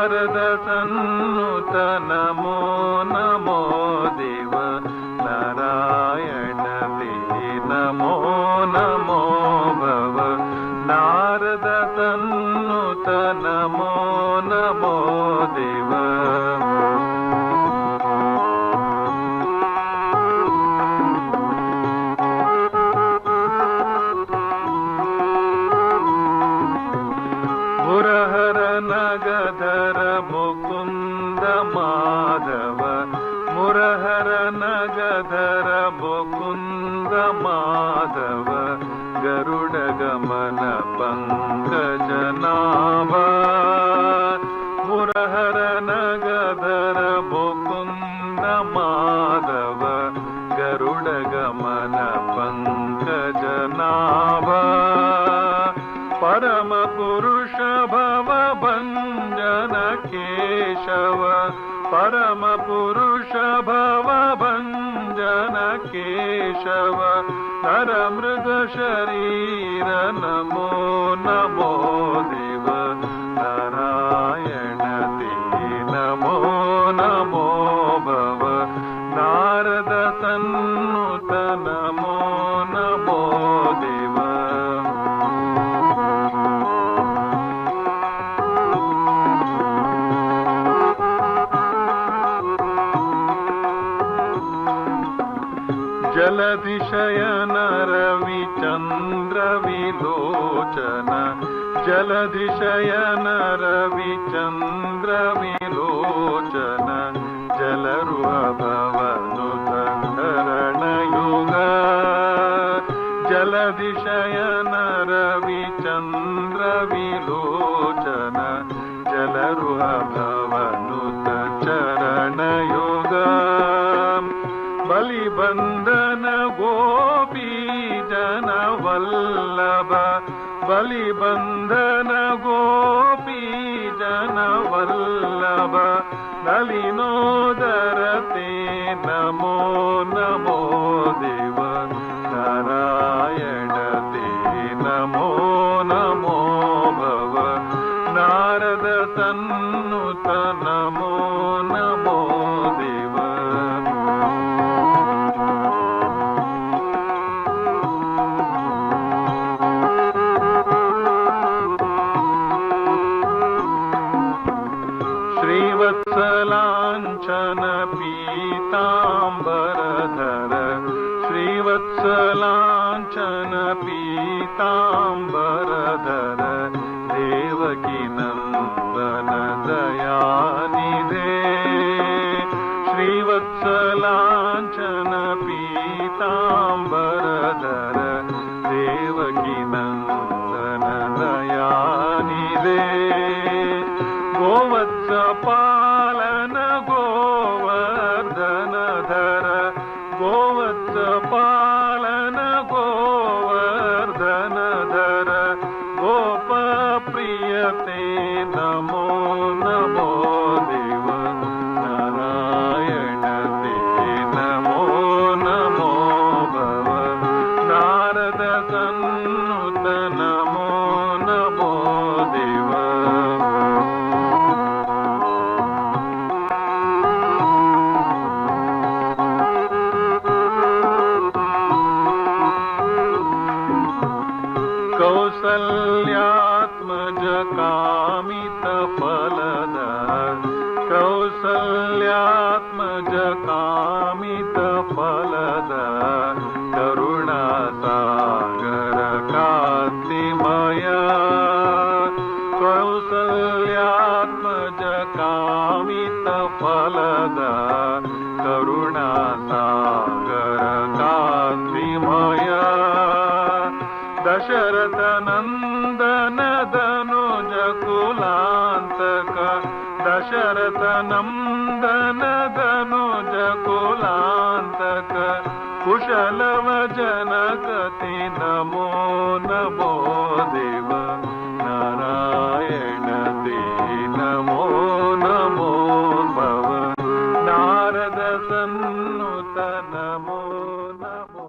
ನಾರದ ಸನ್ನುತ ನಮೋ ನಮೋ ದೇವ ನಾರಾಯಣ ದೇ ನಮೋ ನಮೋ ಭವ ನಾರದ ಸನ್ನುತ ನಮೋ ನಮೋ ದೇವ ಮುರಹರ ನಗಧರ ಮುಕುಂದ ಮಾಧವ ಮುರಹರ ನಗಧರ ಮುಕುಂದ ಮಾಧವ ಗರುಡ ಗಮನ ಪಂಕಜನಾಭ ಮುರಹರ ನಗಧರ ಮುಕುಂದ ಮಾಧವ ಗರುಡ ಗಮನ ಪಂಕಜನಾಭ ಪರಮ ಪುರುಷ ಭವ ಭಂಜನ ಕೇಶವ ಪರಮ ಪುರುಷ ಭವ ಭಂಜನ ಕೇಶವ ನರ ಮೃಗ ಶರೀರ ನಮೋ ನಮೋ ದೇವ ನಾರಾಯಣ ದೇ ನಮೋ ನಮೋ ಭವ ನಾರದ ಸನ್ನುತ ನಮೋ ನಮೋ ದೇವ ಜಲಧಿಶಯನ ರವಿಚಂದ್ರ ವಿಲೋಚನ ಜಲಧಿಶಯನ ರವಿಚಂದ್ರ ವಿಲೋಚನ ಜಲರುಹ ಭವನುತ ಶರಣಯುಗ ಜಲಧಿಶಯನ ರವಿಚಂದ್ರ ವಿಲೋಚನ ಜಲರುಹ ಭವನುತ ಚರಣಯುಗ ಬಲಿಬಂಧನ ಗೋಪೀ ಜನ ವಲ್ಲಭ ಬಲಿಬಂಧನ ಗೋಪೀ ಜನ ವಲ್ಲಭ ನಲಿನೋದರತೆ ನಮೋ ನಮೋ ದೇವ ನಾರಾಯಣ ದೇ ನಮೋ ನಮೋ ಭವ ನಾರದ ಸನ್ನುತ ನಮೋ ನಮೋ ದೇವ ಶ್ರೀವತ್ಸಲಾಂಛನ ಪೀತಾಂಬರಧರ ಶ್ರೀವತ್ಸಲಾಂಛನ ಪೀತಾಂಬರಧರ ದೇವಕಿ ನಂದನ ದಯಾನಿಧೇ ಶ್ರೀವತ್ಸಲಾಂಛನ ಪೀತಾಂಬರಧರ ದೇವಕಿ ನಂದನ ದಯಾನಿಧೇ ಗೋವತ್ಸ ಪಾಲನ ಗೋವರ್ಧನಧರ ಗೋವತ್ಸ ಪಾಲನ ಗೋವರ್ಧನಧರ ಗೋಪ ಪ್ರಿಯತೆ ನಮೋ ನಮೋ ದೇವ ನಾರಾಯಣ ದೇ ನಮೋ ನಮೋ ಭವ ನಾರದ ಸನ್ನುತ ನಮೋ ನಮೋ ದೇವ ಕೌಸಲ್ಯಾತ್ಮಜ ಕಾಮಿತ ಫಲದ ಕೌಸಲ್ಯಾತ್ಮಜ ಕಾಮಿತ ಫಲದ ಕರುಣಾಸಾಗರ ಕಾಂತಿಮಯ ಕೌಸಲ್ಯಾತ್ಮಜ ಕಾಮಿತ ಫಲದ ಕರುಣಾಸಾಗರ ಕಾಂತಿಮಯ ದಶರಥ ನಂದನ ಧನುಜ ಕುಲಾಂತಕ ದಶರಥ ನಂದನ ಧನುಜ ಕುಲಾಂತಕ ಕುಶಲವ ಜನಕತಿ ನಮೋ ನಮೋ ದೇವ ನಾರಾಯಣ ದೇ ನಮೋ ನಮೋ ಭವ ನಾರದ ಸನ್ನುತ ನಮೋ ನಮೋ